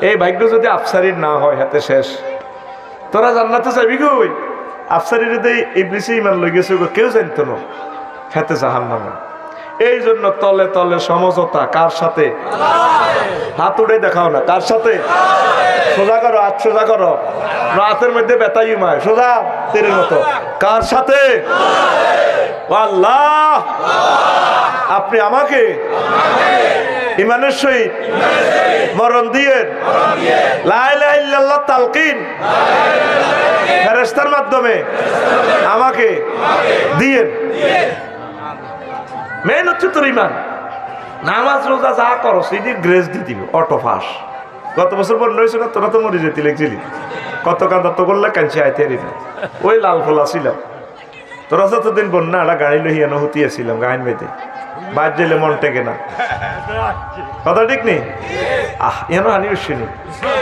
এই ভাগ্য যদি আফসারির না হয় হাতে শেষ। তোরা জান্নাতে যাবি কই? আফসারির ইবলিসে ইমান লই গেছে, কেউ জানতো না হাতে জাহান্নামে। এই জন্য তলে তলে সমঝোতা কার সাথে? হাত উঠে দেখাও না, কার সাথে? সোজা করো, হাত সোজা করো, রাতের মধ্যে বেতাই মায় সোজা তীরের মতো। কার সাথে? আল্লাহ। আপনি আমাকে ইমানের সহিত মরণ দিয়ে লা ইলাহা ইল্লাল্লাহ তালকিন ফেরেশতার মাধ্যমে আমাকে দিয়েন। মেন হচ্ছে তোর ইমান। নামাজ রোজা যা করো সেটি গ্রেস দিয়ে দিবে, অটো পাস। গত বছর বন্যা হয়েছে না, তোরা তো মরে যেতে লিখছিলি, কত কান্দা তো করলে কাঁচি আইতে না, ওই লাল ফোলা ছিল। তোরা যতদিন বন্যা একটা গাড়ি লইয়া হতিয়াছিলাম গাইন বেঁধে, বাদ দিলে মন টেকে না, কথা ঠিক নেই। এন হানি শুনি।